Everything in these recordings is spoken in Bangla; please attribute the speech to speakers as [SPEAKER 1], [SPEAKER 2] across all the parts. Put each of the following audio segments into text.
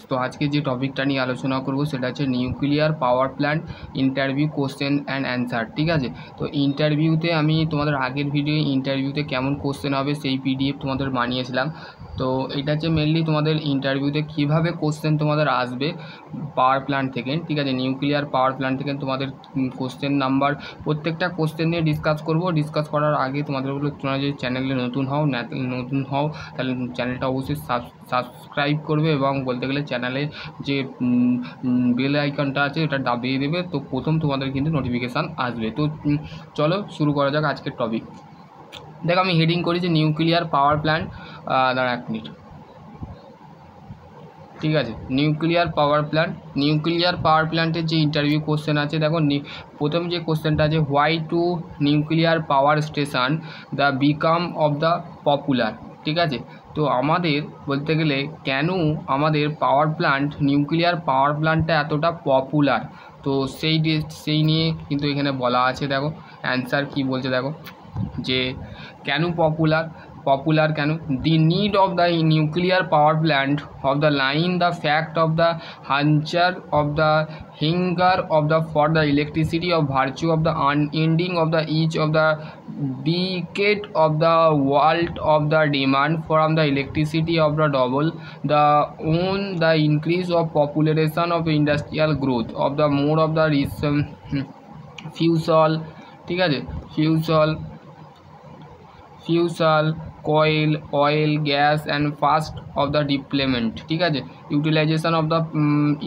[SPEAKER 1] তো আজকে যে টপিকটা নিয়ে আলোচনা করব সেটা হচ্ছে nuclear power plant interview question and answer. ঠিক আছে, তো ইন্টারভিউতে আমি তোমাদের আগের ভিডিও ইন্টারভিউতে কেমন কোশ্চেন হবে সেই পিডিএফ তোমাদের বানিয়েছিলাম। তো এটা হচ্ছে মেনলি তোমাদের ইন্টারভিউতে কীভাবে কোশ্চেন তোমাদের আসবে পাওয়ার প্ল্যান্ট থেকে। ঠিক আছে, নিউক্লিয়ার পাওয়ার প্ল্যান্ট থেকে তোমাদের কোশ্চেন নাম্বার প্রত্যেকটা কোশ্চেন নিয়ে ডিসকাস করব। ডিসকাস করার আগে তোমাদের বলো, তোমরা যদি চ্যানেলে নতুন হও তাহলে চ্যানেলটা অবশ্যই সাবস্ক্রাইব করবে এবং বলতে গেলে চ্যানেলে যে বেল আইকনটা আছে এটা দাবিয়ে দেবে, তো প্রথম তোমাদের কিন্তু নোটিফিকেশান আসবে। তো চলো শুরু করা যাক আজকের টপিক। দেখো আমি হেডিং করি যে নিউক্লিয়ার পাওয়ার প্ল্যান্ট, দাঁড়া 1 মিনিট। ঠিক আছে, নিউক্লিয়ার পাওয়ার প্ল্যান্টের যে ইন্টারভিউ কোশ্চেন আছে, দেখো প্রথম যে কোশ্চেনটা আছে, why to nuclear power station the become of the popular. ঠিক আছে, তো আমাদের বলতে গেলে কেন আমাদের নিউক্লিয়ার পাওয়ার প্ল্যান্টটা এতটা পপুলার, তো সেই নিয়ে কিন্তু এখানে বলা আছে। দেখো অ্যান্সার কি বলছে, দেখো যে কেন পপুলার কেন, the need of the nuclear power plant of the line, the fact of the hunger of the hunger of the for the electricity of virtue of the unending of the each of the decade of the world of the demand from the electricity of the double the the increase of population of industrial growth of the more of the fuel, ঠিক আছে, fuel coal oil gas and fast of the deployment, ঠিক আছে, utilization of the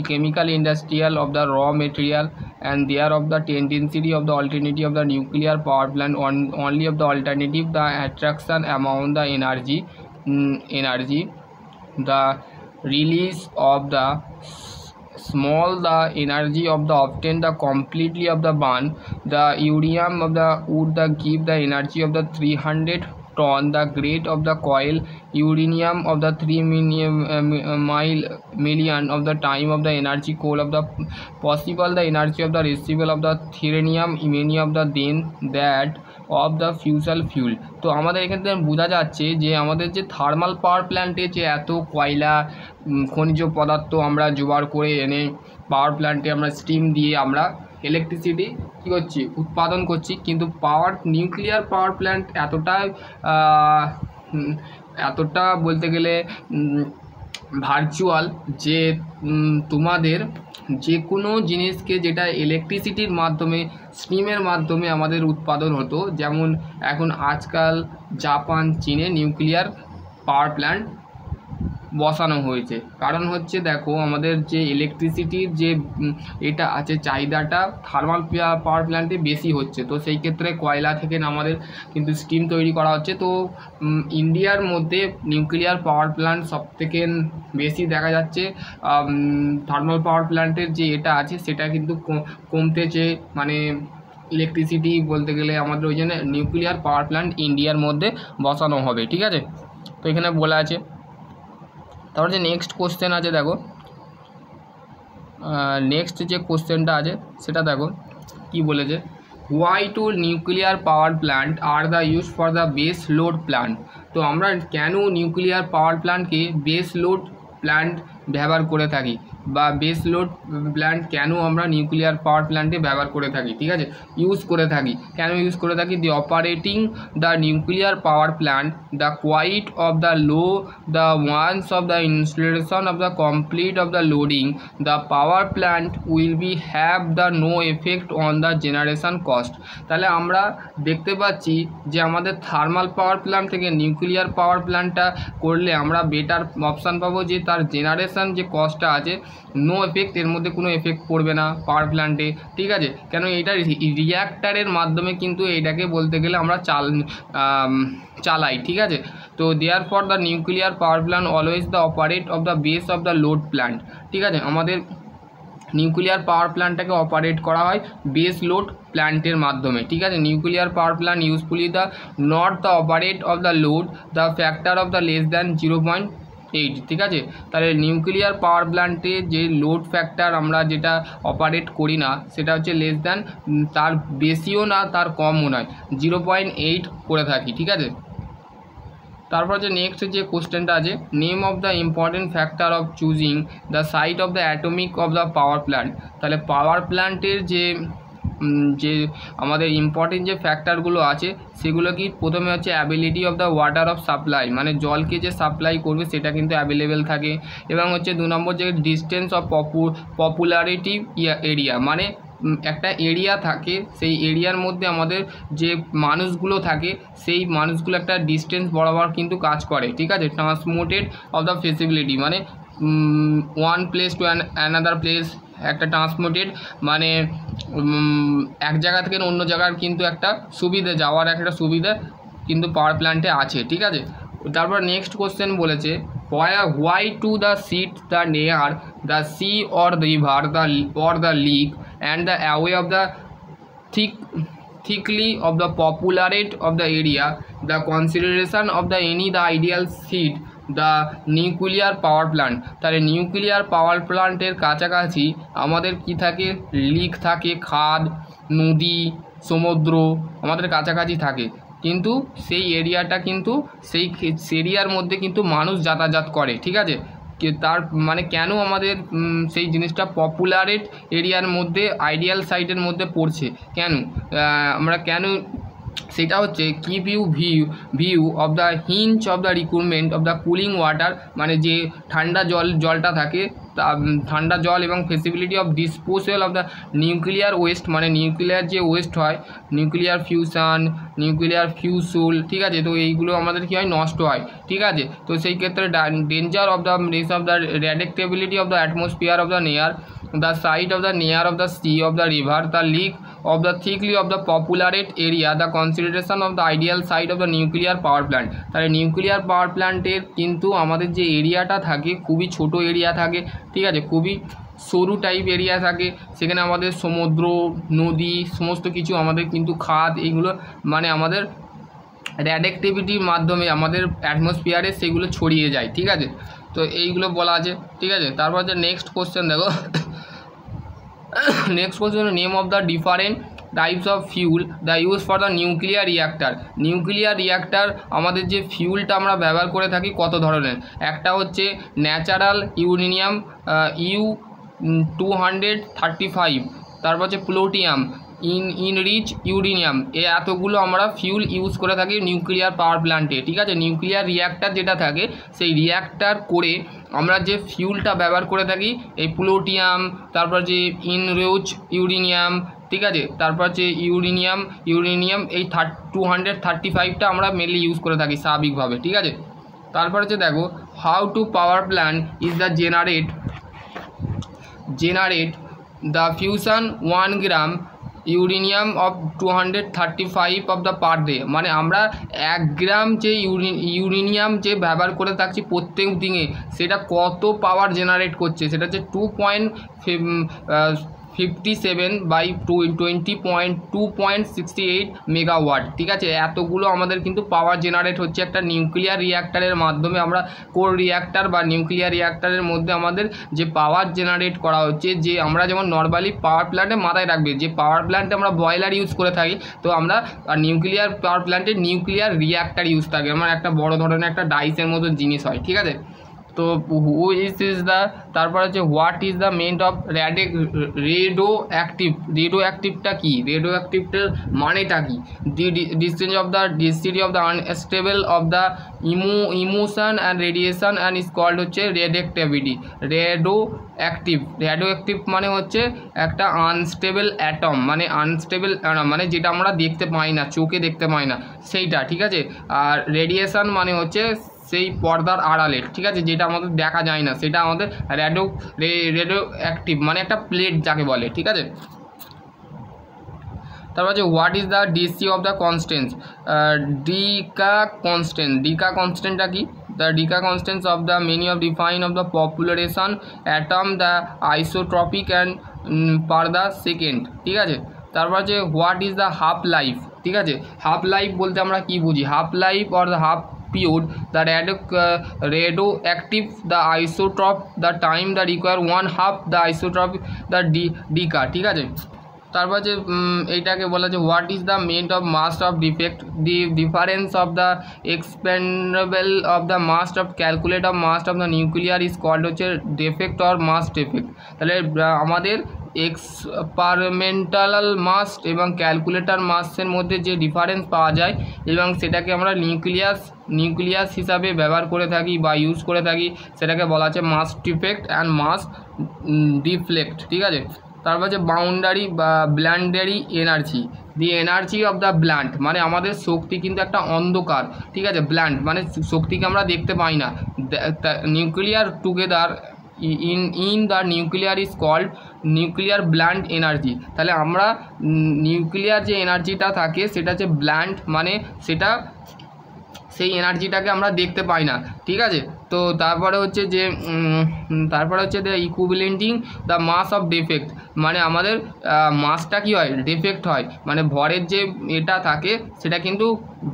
[SPEAKER 1] chemical industrial of the raw material and there of the tendency of the alternative of the nuclear power plant only of the alternative the attraction amount the energy the release of the small the energy of the obtain the completely of the burn the uranium of the wood the give the energy of the 300 ton the grade of the coil uranium of the 3 million of the time of the energy coal of the possible the energy of the receivable of the thorium many of the then that of the fusel fuel। তো আমাদের এখান থেকে বোঝা যাচ্ছে যে আমাদের যে থার্মাল পাওয়ার প্ল্যান্টে যে এত কয়লা খনিজ পদার্থ আমরা জোগাড় করে এনে পাওয়ার প্ল্যান্টে আমরা স্টিম দিয়ে আমরা ইলেকট্রিসিটি কী করছি, উৎপাদন করছি, কিন্তু নিউক্লিয়ার পাওয়ার প্ল্যান্ট এতটা বলতে গেলে ভার্চুয়াল যে তোমাদের যে কোনো জিনিসকে যেটা ইলেকট্রিসিটির মাধ্যমে স্টিমের মাধ্যমে আমাদের উৎপাদন হতো, যেমন এখন আজকাল জাপান চীনে নিউক্লিয়ার পাওয়ার প্ল্যান্ট বসানো হয়েছে। কারণ হচ্ছে দেখো আমাদের যে ইলেকট্রিসিটির যে এটা আছে চাহিদাটা থার্মাল পাওয়ার প্ল্যান্টে বেশি হচ্ছে, তো সেই ক্ষেত্রে কয়লা থেকে আমাদের কিন্তু স্টিম তৈরি করা হচ্ছে। তো ইন্ডিয়ার মধ্যে নিউক্লিয়ার পাওয়ার প্ল্যান্ট সবথেকে বেশি দেখা যাচ্ছে, থার্মাল পাওয়ার প্ল্যান্টের যে এটা আছে সেটা কিন্তু কমতেছে, মানে ইলেকট্রিসিটি বলতে গেলে আমাদের ওই জন্য নিউক্লিয়ার পাওয়ার প্ল্যান্ট ইন্ডিয়ার মধ্যে বসানো হবে। ঠিক আছে, তো এখানে বলা আছে। তারপর যে নেক্সট কোশ্চেন আছে, দেখো নেক্সট যে কোশ্চেনটা আছে সেটা দেখো কি বলেছে, why to nuclear power plant are the use for the base load plant. তো আমরা কেন নিউক্লিয়ার পাওয়ার প্ল্যান্টকে বেস লোড প্ল্যান্ট ব্যবহার করে থাকি, বা বেস লোড প্ল্যান্ট কেন আমরা নিউক্লিয়ার পাওয়ার প্ল্যান্টে ব্যবহার করে থাকি, ঠিক আছে, ইউজ করে থাকি, কেন ইউজ করে থাকি, the operating the nuclear power plant the quite of the low the once of the installation of the complete of the loading the power plant will be have the no effect on the generation cost. তাহলে আমরা দেখতে পাচ্ছি যে আমাদের থার্মাল পাওয়ার প্ল্যান্ট থেকে নিউক্লিয়ার পাওয়ার প্ল্যান্টটা করলে আমরা বেটার অপশান পাবো, যে তার জেনারেশন যে কস্টটা আছে নো এফেক্ট, এর মধ্যে কোনো এফেক্ট পড়বে না পাওয়ার প্ল্যান্টে। ঠিক আছে, কেন এটা রিঅ্যাক্টারের মাধ্যমে কিন্তু এটাকে বলতে গেলে আমরা চালাই। ঠিক আছে, তো there for the nuclear power plant always the operate of the base of the load plant. ঠিক আছে, আমাদের নিউক্লিয়ার পাওয়ার প্ল্যান্টটাকে অপারেট করা হয় বেস লোড প্ল্যান্টের মাধ্যমে। ঠিক আছে, nuclear power plant usefully the not the operate of the load the factor of the less than 0.8। ঠিক আছে, তাহলে নিউক্লিয়ার পাওয়ার প্ল্যান্টে যে লোড ফ্যাক্টর আমরা যেটা অপারেট করি না সেটা হচ্ছে লেস দ্যান, তার বেশিও না তার কমও নয়, 0.8 করে থাকি। ঠিক আছে, তারপর যে নেক্সট যে কোশ্চেনটা আছে, name of the important factor of choosing the site of the atomic of the power plant. তাহলে পাওয়ার প্ল্যান্টের যে আমাদের ইম্পর্টেন্ট যে ফ্যাক্টরগুলো আছে সেগুলো কি, প্রথমে হচ্ছে ability of the water of supply, মানে জলকে যে সাপ্লাই করবে সেটা কিন্তু অ্যাভেলেবেল থাকে। এবং হচ্ছে 2 নম্বর যে ডিস্টেন্স অফ পপুলারিটি এরিয়া, মানে একটা এরিয়া থাকে, সেই এরিয়ার মধ্যে আমাদের যে মানুষগুলো থাকে সেই মানুষগুলো একটা ডিস্টেন্স বরাবর কিন্তু কাজ করে, ঠিক আছে। ট্রান্সপোর্টেড অফ দ্য ফেসিবিলিটি, মানে one place to another place, একটা ট্রান্সপোর্টেড মানে এক জায়গা থেকে অন্য জায়গার কিন্তু একটা সুবিধা, যাওয়ার একটা সুবিধা কিন্তু পাওয়ার প্ল্যান্টে আছে, ঠিক আছে। তারপর নেক্সট কোশ্চেন বলেছে, why to the sit the near the sea or river or the lake and the away of the thickly of the populate of the area, the consideration of the ideal seat the nuclear power plant. তাহলে নিউক্লিয়ার পাওয়ার প্ল্যান্টের কাছাকাছি আমাদের কি থাকে, লেক থাকে, খাদ, নদী, সমুদ্র আমাদের কাছাকাছি থাকে, কিন্তু সেই এরিয়াটা কিন্তু সেই এরিয়ার মধ্যে কিন্তু মানুষ যাতায়াত করে, ঠিক আছে। তার মানে কেন আমাদের সেই জিনিসটা পপুলারেট এরিয়ার মধ্যে, আইডিয়াল সাইটের মধ্যে পড়ছে, কেন আমরা কেন, সেটা হচ্ছে keep you view of the hinge of the recruitment of the cooling water, মানে যে ঠান্ডা জলটা থাকে, ঠান্ডা জল এবং feasibility of disposal of the nuclear waste, মানে নিউক্লিয়ার যে ওয়েস্ট হয়, নিউক্লিয়ার ফিউশন, নিউক্লিয়ার ফিউসুল, ঠিক আছে। তো এইগুলো আমাদের কী হয়, নষ্ট হয়, ঠিক আছে। তো সেই ক্ষেত্রে danger of the race of the radioactivity of the atmosphere of the near the site of the near of the sea of the river, the lake of the thickly of the populate area, the consideration of the ideal site of the nuclear power plant। তাহলে নিউক্লিয়ার পাওয়ার প্ল্যান্টের কিন্তু আমাদের যে এরিয়াটা থাকে খুবই ছোট এরিয়া থাকে, ঠিক আছে, খুবই সরু টাইপ এরিয়া থাকে, সেখানে আমাদের সমুদ্র, নদী সমস্ত কিছু আমাদের কিন্তু খাদ, এইগুলো মানে আমাদের রেডিয়েক্টিভিটির মাধ্যমে আমাদের অ্যাটমসফিয়ারে সেগুলো ছড়িয়ে যায়, ঠিক আছে। তো এইগুলো বলা আছে, ঠিক আছে। তারপর যে নেক্সট কোশ্চেন দেখো, next question, name of the different types of fuel the use for the nuclear reactor. Nuclear reactor আমাদের যে ফিউলটা আমরা ব্যবহার করে থাকি কত ধরনের, একটা হচ্ছে ন্যাচারাল ইউরেনিয়াম U-235, তারপর হচ্ছে প্লুটোনিয়াম, ইনরিচ ইউরেনিয়াম, এতগুলো আমরা ফিউল ইউজ করে থাকি নিউক্লিয়ার পাওয়ার প্ল্যান্টে, ঠিক আছে। নিউক্লিয়ার রিয়াক্টার যেটা থাকে সেই রিয়াক্টার করে আমরা যে ফিউলটা ব্যবহার করে থাকি, এই প্লুটোনিয়াম, তারপর যে ইনরিচ ইউরেনিয়াম, ঠিক আছে, তারপর হচ্ছে ইউরেনিয়াম এই 235টা আমরা মেনলি ইউজ করে থাকি স্বাভাবিকভাবে, ঠিক আছে। তারপর হচ্ছে দেখো, how to power plant is the generate the fusion 1 gram uranium of 235 of the per day, মানে আমরা 1 গ্রাম যে ইউরেনিয়াম যে ব্যবহার করে থাকছি প্রত্যেক দিনে, সেটা কত পাওয়ার জেনারেট করছে, সেটা হচ্ছে 2.57/20.2.68 মেগাওয়াট, ঠিক আছে। এতগুলো আমাদের কিন্তু পাওয়ার জেনারেট হচ্ছে একটা নিউক্লিয়ার রিয়াক্টারের মাধ্যমে। আমরা কোর রিয়াক্টার বা নিউক্লিয়ার রিয়াক্টারের মধ্যে আমাদের যে পাওয়ার জেনারেট করা হচ্ছে, যে আমরা যেমন নর্মালি পাওয়ার প্ল্যান্টে মাথায় রাখবে যে পাওয়ার প্ল্যান্টে আমরা বয়লার ইউজ করে থাকি, তো আমরা নিউক্লিয়ার পাওয়ার প্ল্যান্টে নিউক্লিয়ার রিয়াক্টার ইউজ থাকে, আমার একটা বড় ধরনের একটা ডাইসের মতো জিনিস হয়, ঠিক আছে। তো হু ইজ দ্য, তারপর হচ্ছে what is the mean of রেডিওঅ্যাক্টিভটা কি, রেডিওঅ্যাক্টিভটার মানেটা কি, distance of the density of the unstable of the emotion and radiation and is called হচ্ছে রেডিয়েক্টিভিটি। রেডিওঅ্যাক্টিভ মানে হচ্ছে একটা আনস্টেবল অ্যাটম, মানে আনস্টেবল মানে যেটা আমরা দেখতে পাই না, চোখে দেখতে পাই না সেইটা, ঠিক আছে। আর রেডিয়েশন মানে হচ্ছে সেই পর্দার আড়ালে, ঠিক আছে, যেটা আমাদের দেখা যায় না, সেটা আমাদের রেডিওঅ্যাক্টিভ মানে একটা প্লেট যাকে বলে, ঠিক আছে। তারপর হচ্ছে what is the decay of the constant, decay কনস্ট্যান্টটা কি, the decay constant of the many of define of the population atom the isotropic and per the second, ঠিক আছে। তারপর হচ্ছে what is the half life, ঠিক আছে। হাফ লাইফ বলতে আমরা কি বুঝি, half life or the half period, the radioactive, the isotope, the time the require 1/2 the isotope, the deca, ঠিক আছে। তারপর যে এইটাকে বলা যে what is the meant of mass of defect, the difference of the expendable of the mass of calculate of mass of the nuclear is called হচ্ছে ডিফেক্ট অর মাস ডিফেক্ট। তাহলে আমাদের এক্সপারিমেন্টাল মাস এবং ক্যালকুলেটর মাসের মধ্যে যে ডিফারেন্স পাওয়া যায় এবং সেটাকে আমরা নিউক্লিয়াস হিসাবে ব্যবহার করে থাকি বা ইউজ করে থাকি, সেটাকে বলা হচ্ছে mass defect and mass deflect. ঠিক আছে, তারপর যে বাউন্ডারি বা boundary energy, the energy of the bland, মানে আমাদের শক্তি কিন্তু একটা অন্ধকার। ঠিক আছে, ব্ল্যান্ড মানে শক্তিকে আমরা দেখতে পাই না। Nuclear together in the nuclear is called nuclear bland energy. তাহলে আমরা নিউক্লিয়ার যে এনার্জিটা থাকে সেটা হচ্ছে ব্ল্যান্ড, মানে সেটা সেই এনার্জিটাকে আমরা দেখতে পাই না। ঠিক আছে, তো তারপরে হচ্ছে the equivalenting the mass of defect, মানে আমাদের মাসটা কী হয়, ডিফেক্ট হয়, মানে ভরের যে এটা থাকে সেটা কিন্তু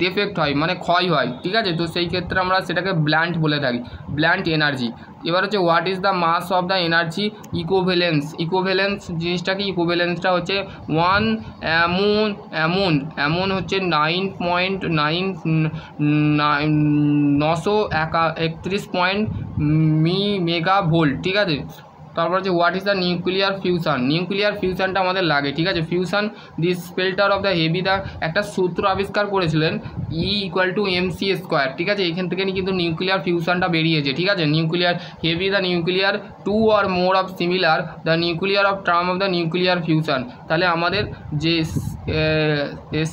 [SPEAKER 1] ডিফেক্ট হয়, মানে ক্ষয় হয়। ঠিক আছে, তো সেই ক্ষেত্রে আমরা সেটাকে ব্ল্যান্ড বলে থাকি, ব্ল্যান্ড এনার্জি। এবার হচ্ছে what is the mass of the energy equivalence জিনিসটা কি, ইকুইভ্যালেন্সটা হচ্ছে 1 অ্যামন হচ্ছে 931 মেগা ভোল্ট। ঠিক আছে, তারপর হচ্ছে হোয়াট ইজ দ্য নিউক্লিয়ার ফিউশনটা আমাদের লাগে। ঠিক আছে, fusion the spelter of the heavy, the একটা সূত্র আবিষ্কার করেছিলেন E=mc²। ঠিক আছে, এখান থেকে কিন্তু নিউক্লিয়ার ফিউশনটা বেরিয়েছে। ঠিক আছে, nuclear heavy the nuclear 2 or more of similar the nuclear of term of the nuclear fusion. তাহলে আমাদের যে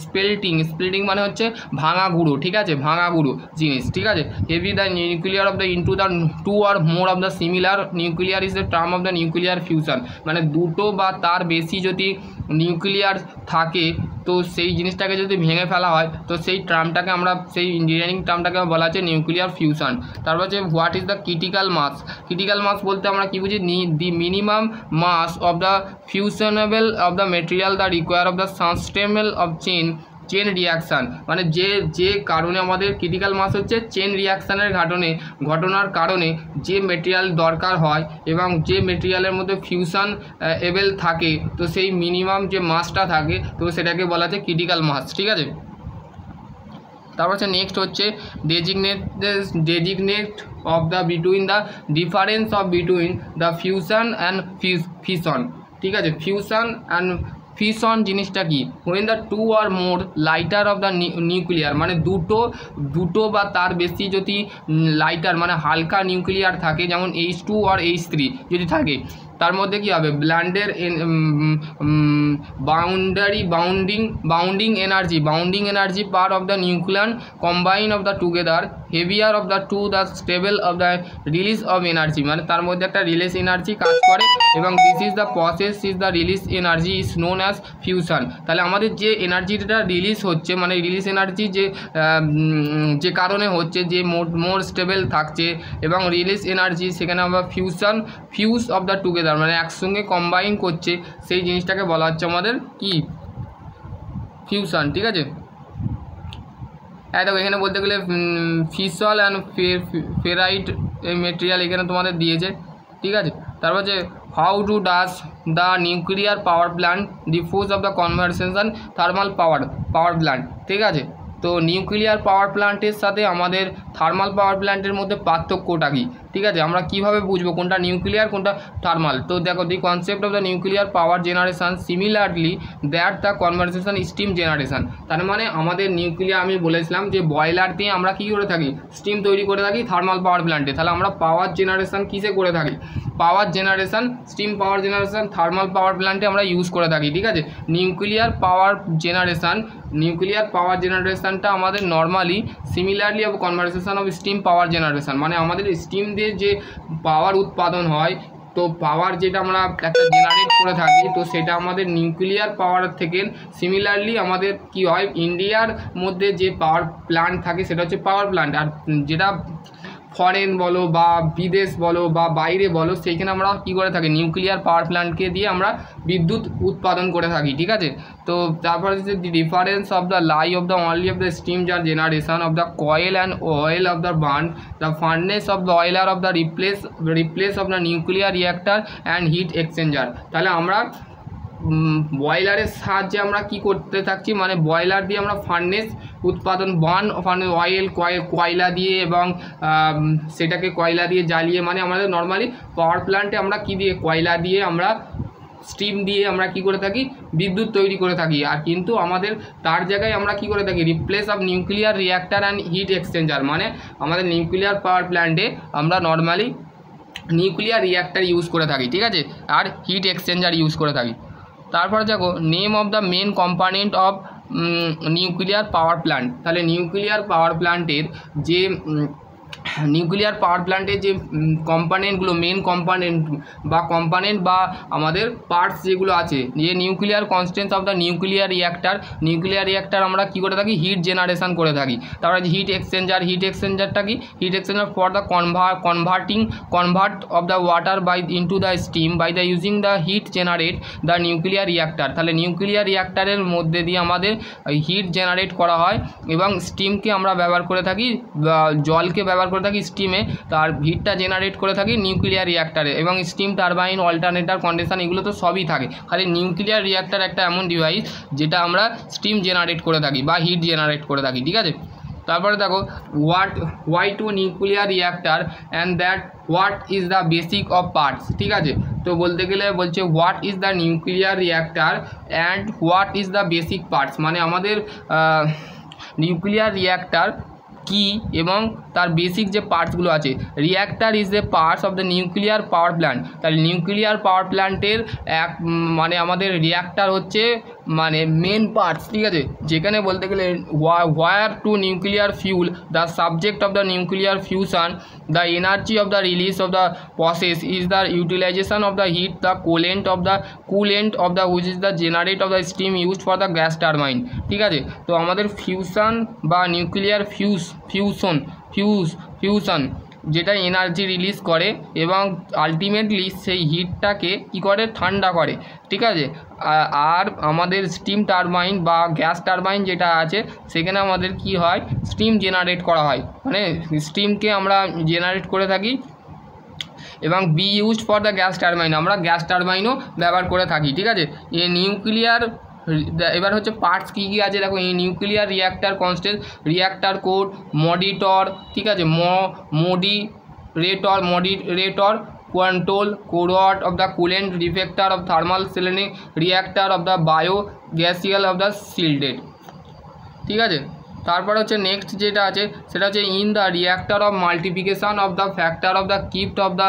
[SPEAKER 1] স্প্লিটিং মানে হচ্ছে ভাঙা গুঁড়ো। ঠিক আছে, ভাঙা গুঁড়ো জিনিস। ঠিক আছে, heavy the nuclear of the into the 2 or more of the similar nuclear is the term of the nuclear fusion, মানে দুটো বা তার বেশি যদি নিউক্লিয়ার থাকে তো সেই জিনিসটাকে যদি ভেঙে ফেলা হয় তো সেই টার্মটাকে আমরা, সেই ইঞ্জিনিয়ারিং টার্মটাকে বলা হচ্ছে নিউক্লিয়ার ফিউশন। তারপর হচ্ছে what is the critical mass বলতে আমরা কী বুঝি, the minimum mass of the fusionable of the material the require of the sustainable of chain reaction, মানে যে কারণে আমাদের ক্রিটিক্যাল মাস হচ্ছে চেন রিয়াকশানের ঘটনার কারণে যে মেটেরিয়াল দরকার হয় এবং যে মেটেরিয়ালের মধ্যে ফিউশন এবেল থাকে তো সেই মিনিমাম যে মাসটা থাকে তো সেটাকে বলা হচ্ছে ক্রিটিক্যাল মাস। ঠিক আছে, তারপর হচ্ছে নেক্সট হচ্ছে designate of the between the difference of between the fusion and fission. ঠিক আছে, ফিউশন অ্যান্ড ফিশন জিনিসটা কি, when the 2 or more lighter of the nuclear, মানে দুটো বা তার বেশি যদি লাইটার মানে হালকা নিউক্লিয়ার থাকে, যেমন H2 or H3 যদি থাকে, তার মধ্যে কী হবে, ব্ল্যান্ডের bounding energy part of the nuclear combine of the together heavier of the to the stable of the release of energy, মানে তার মধ্যে একটা রিলিজ এনার্জি কাজ করে এবং this is the process is the release energy is known as fusion. তাহলে আমাদের যে এনার্জিটা রিলিজ হচ্ছে, মানে রিলিজ এনার্জি যে কারণে হচ্ছে, যে মোর স্টেবল থাকছে এবং রিলিজ এনার্জি সেখানে আমরা ফিউজ অফ দ্য টুগেদার, মানে একসঙ্গে কম্বাইন করছে, সেই জিনিসটাকে বলা হচ্ছে আমাদের কি, ফিউশন। ঠিক আছে, দেখো এখানে বলতে গেলে ফিসল অ্যান্ড ফেরাইট মেটেরিয়াল এখানে তোমাদের দিয়েছে। ঠিক আছে, তারপর যে how to does the nuclear power plant diffuse of the conversation thermal power plant. ঠিক আছে, তো নিউক্লিয়ার পাওয়ার প্ল্যান্টের সাথে আমাদের থার্মাল পাওয়ার প্ল্যান্টের মধ্যে পার্থক্যটা কী, ঠিক আছে, আমরা কীভাবে বুঝবো কোনটা নিউক্লিয়ার কোনটা থার্মাল। তো দেখো, দি concept of the nuclear power generation similarly that the conversation steam generation. তার মানে আমাদের নিউক্লিয়ার, আমি বলেছিলাম যে বয়লার দিয়ে আমরা কী করে থাকি, স্টিম তৈরি করে থাকি থার্মাল পাওয়ার প্ল্যান্টে। তাহলে আমরা পাওয়ার জেনারেশন কিসে করে থাকি, steam power generation thermal power প্ল্যান্টে আমরা ইউজ করে থাকি। ঠিক আছে, নিউক্লিয়ার পাওয়ার জেনারেশনটা আমাদের normally similarly of conversation of steam power generation, মানে আমাদের স্টিম দিয়ে যে পাওয়ার উৎপাদন হয়, তো পাওয়ার যেটা আমরা একটা জেনারেট করে থাকি, তো সেটা আমাদের নিউক্লিয়ার পাওয়ার থেকে সিমিলারলি আমাদের কি হয়, ইন্ডিয়ার মধ্যে যে পাওয়ার প্ল্যান্ট থাকে সেটা হচ্ছে পাওয়ার প্ল্যান্ট, আর যেটা ফরেন বলো বা বিদেশ বলো বা বাইরে বলো সেইখানে আমরা কী করে থাকি, নিউক্লিয়ার পাওয়ার প্ল্যান্টকে দিয়ে আমরা বিদ্যুৎ উৎপাদন করে থাকি। ঠিক আছে, তো তারপর হচ্ছে the difference of the lie of the only of the steam যার generation of the coil and oil of the burn the furnace of the oiler of the replace of the nuclear reactor and heat exchanger. তাহলে আমরা বয়লারের সাহায্যে আমরা কি করতে থাকছি, মানে বয়লার দিয়ে আমরা ফার্নেস উৎপাদন অয়েল কয়লা দিয়ে এবং সেটাকে কয়লা দিয়ে জ্বালিয়ে, মানে আমাদের নর্মালি পাওয়ার প্ল্যান্টে আমরা কি দিয়ে, কয়লা দিয়ে আমরা স্টিম দিয়ে আমরা কি করে থাকি, বিদ্যুৎ তৈরি করে থাকি। আর কিন্তু আমাদের তার জায়গায় আমরা কি করে থাকি, replace of nuclear reactor and heat exchanger, মানে আমাদের নিউক্লিয়ার পাওয়ার প্ল্যান্টে আমরা নর্মালি নিউক্লিয়ার রিঅ্যাক্টর ইউজ করে থাকি, ঠিক আছে, আর হিট এক্সচেঞ্জার ইউজ করে থাকি। তারপরে দেখো name of the main component of nuclear power plant. তাহলে নিউক্লিয়ার পাওয়ার প্ল্যান্টের যে কম্পোনেন্টগুলো, মেন কম্পোনেন্ট বা আমাদের পার্টস যেগুলো আছে, যে nuclear constants of the nuclear reactor আমরা কি করে থাকি, হিট জেনারেশন করে থাকি। তারপরে হিট এক্সচেঞ্জারটা কি, heat exchanger for the convert of the water into the steam by the using the heat generate the nuclear reactor. তাহলে নিউক্লিয়ার রিঅ্যাক্টরের মধ্যে দিয়ে আমাদের হিট জেনারেট করা হয় এবং স্টিমকে আমরা ব্যবহার করে থাকি, জলকে ব্যবহার করে থাকি স্টিমে, তার হিটটা জেনারেট করে থাকি নিউক্লিয়ার রিঅ্যাক্টরে, এবং স্টিম টারবাইন, অল্টারনেটর, কন্ডেনসার এগুলো তো সবই থাকে। খালি নিউক্লিয়ার রিঅ্যাক্টর একটা এমন ডিভাইস যেটা আমরা স্টিম জেনারেট করে থাকি বা হিট জেনারেট করে থাকি, ঠিক আছে। তারপরে দেখো why to nuclear reactor and that what is the basic of parts, ঠিক আছে। তো বলতে গেলে বলছে what is the nuclear reactor and what is the basic parts, মানে আমাদের নিউক্লিয়ার রিঅ্যাক্টর কি এবং তার বেসিক যে পার্টসগুলো আছে। Reactor is a parts of the nuclear power plant. তাহলে নিউক্লিয়ার পাওয়ার প্ল্যান্টের মানে আমাদের রিঅ্যাক্টর হচ্ছে মানে মেন পার্টস, ঠিক আছে। যেখানে বলতে গেলে where to nuclear fuel the subject of the nuclear fusion, the energy of the release of the process is the utilization of the heat, the coolant of the which is the generate of the steam used for the gas turbine, ঠিক আছে। তো আমাদের ফিউশন বা নিউক্লিয়ার ফিউশন যেটা এনার্জি রিলিজ করে এবং আলটিমেটলি সেই হিটটাকে কী করে, ঠান্ডা করে, ঠিক আছে। আর আমাদের স্টিম টারবাইন বা গ্যাস টারবাইন যেটা আছে সেখানে আমাদের কি হয়, স্টিম জেনারেট করা হয়, মানে স্টিমকে আমরা জেনারেট করে থাকি এবং be used for the gas turbine, আমরা গ্যাস টারবাইনও ব্যবহার করে থাকি, ঠিক আছে। এই নিউক্লিয়ার এবার হচ্ছে পার্টস কী কী আছে দেখো। এই nuclear reactor constant, reactor code, moderator, ঠিক আছে, moderator control, corrode of the coolant, reflector of thermal shielding, reactor of the bio gaseous of the shielded, ঠিক আছে। তারপর হচ্ছে নেক্সট যেটা আছে সেটা হচ্ছে in the reactor of multiplication of the factor of the kept of the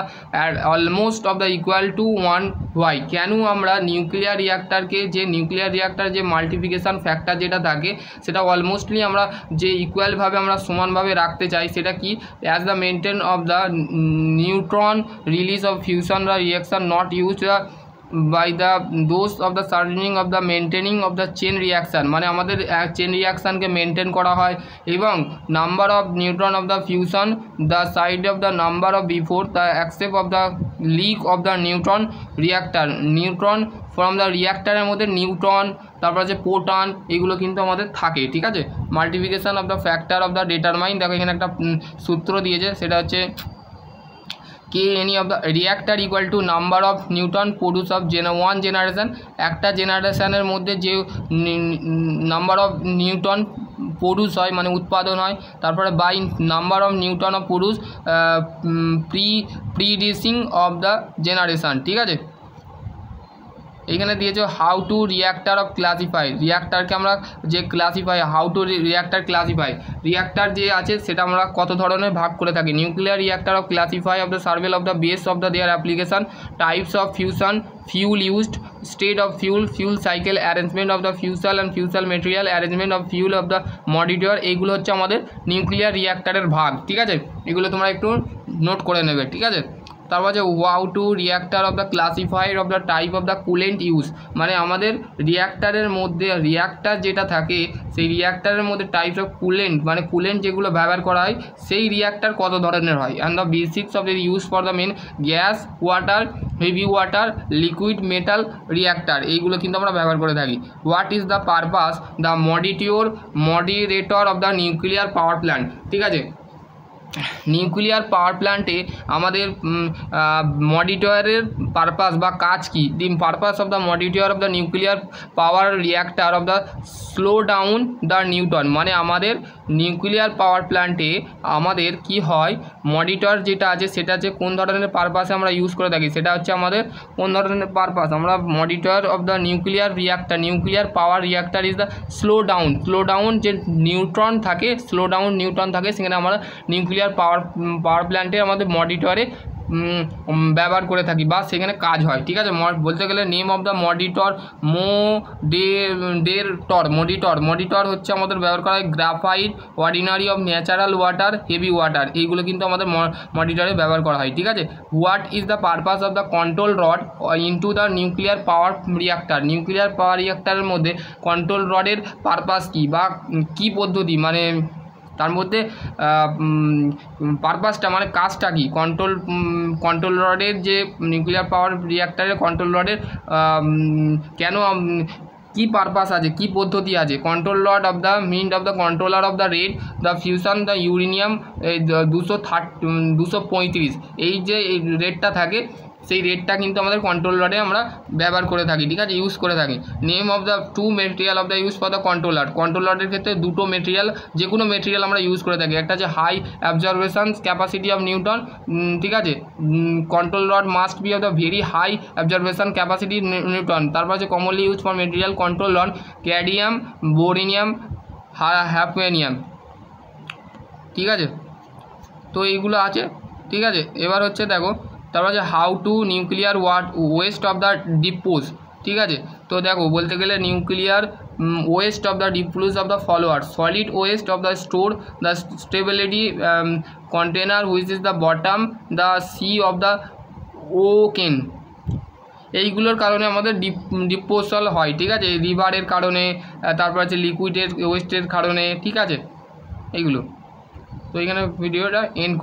[SPEAKER 1] almost of the equal to 1 why. কেন আমরা নিউক্লিয়ার রিঅ্যাক্টরকে, যে নিউক্লিয়ার রিঅ্যাক্টর যে মাল্টিপ্লিকেশন ফ্যাক্টর যেটা থাকে সেটা অলমোস্টলি আমরা যে ইকুয়ালভাবে আমরা সমানভাবে রাখতে চাই, সেটা কি, as the maintain of the neutron release of fusion বা reaction not use by the those of the shortening of the maintaining of the chain reaction, মানে আমাদের চেন রিয়াকশানকে মেনটেন করা হয় এবং number of neutron of the fusion the side of the number of before the accept of the leak of the neutron from the রিয়াক্টারের মধ্যে নিউট্রন, তারপর হচ্ছে প্রোটন, এগুলো কিন্তু আমাদের থাকে, ঠিক আছে। Multiplication of the factor of the determine, দেখো এখানে একটা সূত্র দিয়েছে, সেটা হচ্ছে any of the reactor equal to number of neutron produce of one generation, একটা জেনারেশনের মধ্যে যে নাম্বার অফ নিউটন প্রডিউস হয় মানে উৎপাদন হয়, তারপরে by number of neutron of produce producing of the generation, ঠিক আছে। এখানে দিয়েছে how to reactor of classify, রিঅ্যাক্টরকে আমরা যে classify, how to reactor classify, reactor যে আছে সেটা আমরা কত ধরনের ভাগ করে থাকি। Nuclear reactor of classify of the several of the base of the their application, types of fusion, fuel used, state of fuel cycle, arrangement of the fuel and fuel material, arrangement of fuel of the modulator, এইগুলো হচ্ছে আমাদের নিউক্লিয়ার রিঅ্যাক্টরের ভাগ, ঠিক আছে। এগুলো তোমরা একটু নোট করে নেবে, ঠিক আছে। তারপর হচ্ছে how to reactor of the classifier of the type of the coolant use, মানে আমাদের রিঅ্যাক্টরের মধ্যে রিঅ্যাক্টর যেটা থাকে সেই রিঅ্যাক্টরের মধ্যে টাইপস অফ কুলেন্ট, মানে কুলেন্ট যেগুলো ব্যবহার করা হয় সেই রিঅ্যাক্টর কত ধরনের হয়, and the basics of the use for the main gas, water, heavy water, liquid, metal reactor, এইগুলো কিন্তু আমরা ব্যবহার করে থাকি। What is the purpose the moderator of the nuclear power plant, ঠিক আছে। নিউক্লিয়ার পাওয়ার প্ল্যান্টে আমাদের মডিটরের পারপাস বা কাজ কি, the purpose of the moderator of the nuclear power reactor of the slow down the neutron, মানে আমাদের নিউক্লিয়ার পাওয়ার প্ল্যান্টে আমাদের কি হয়, মডিটর যেটা আছে সেটা হচ্ছে কোন ধরনের পারপাসে আমরা ইউজ করে থাকি, সেটা হচ্ছে আমাদের কোন ধরনের পারপাস, আমরা moderator of the nuclear reactor, nuclear power reactor is the slow down যে নিউট্রন থাকে, স্লো ডাউন নিউট্রন থাকে, সেখানে আমরা নিউক্লিয়ার পাওয়ার প্ল্যান্টে আমাদের মডিটরে ব্যবহার করে থাকি বা সেখানে কাজ হয়। ঠিক আছে, বলতে গেলে name of the moderator moderator হচ্ছে আমাদের ব্যবহার করা হয় graphite, ordinary of natural water, heavy water, এইগুলো কিন্তু আমাদের মডিটরে ব্যবহার করা হয়। ঠিক আছে, what is the purpose of the control rod into the nuclear power reactor, nuclear power রিয়াক্টারের মধ্যে কন্ট্রোল রডের পারপাস কী বা কী পদ্ধতি, মানে তার মধ্যে পারপাসটা মানে কাজটা কি, কন্ট্রোল রডের যে নিউক্লিয়ার পাওয়ার রিয়াক্টারের কন্ট্রোল রডের কেন কি পারপাস আছে, কি পদ্ধতি আছে, control rod of the mint of the controller of the rate the fusion the uranium 235, এই যে রেটটা থাকে সেই রেটটা কিন্তু আমাদের কন্ট্রোল রডে আমরা ব্যবহার করে থাকি। ঠিক আছে, ইউজ করে থাকি। Name of the two material of the use for the control রডের ক্ষেত্রে দুটো মেটেরিয়াল, যে কোনো মেটেরিয়াল আমরা ইউজ করে থাকি, একটা হচ্ছে high absorption capacity of neutron, ঠিক আছে, control rod must be of the very high absorption capacity neutron. তারপর হচ্ছে commonly use for material control rod cadmium, boronium, hafnium. ঠিক আছে, তো এইগুলো আছে। ঠিক আছে, এবার হচ্ছে দেখো, তারপর হচ্ছে how to nuclear waste of the dispose. ঠিক আছে, তো দেখো বলতে গেলে nuclear waste of the dispose of the follower, solid waste of the store, the stability container which is the bottom, the sea of the ocean, এইগুলোর কারণে আমাদের ডিপোজাল হয়। ঠিক আছে, রিভারের কারণে, তারপর হচ্ছে লিকুইডের ওয়েস্টের কারণে। ঠিক আছে, এইগুলো। তো এখানে ভিডিওটা এন্ড